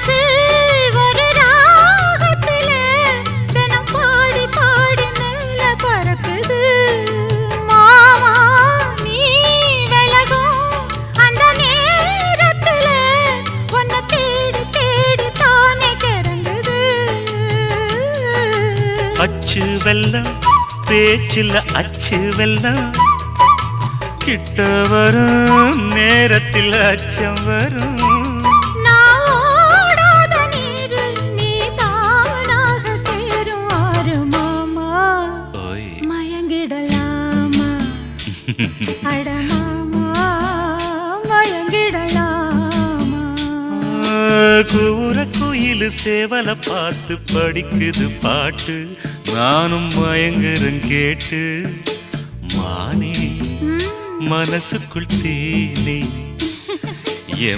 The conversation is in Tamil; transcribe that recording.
மனசு ஒரு ராகத்தில தினம் பாடி பாடி மேல பறக்குது மாமா நீ விலகும் அந்த நேரத்தில உன்னை தேடி தேடி தானே கிறங்குது அச்சு வெல்லம் பேச்சில் அச்சு வெல்லம் கிட்ட வரும் நேரத்தில் அச்சம் வரும் நான் ஓடாத நீரு நீ தானாக சேரும் ஆறு மாமா ஓய் மயங்கிடலாமா அட மாமா மயங்கிடலாமா கூற குயில் சேவலை பார்த்து படிக்குது பாட்டு நானும் மயங்குறேன் கேட்டு மானே மனசுக்குள் தேனே என்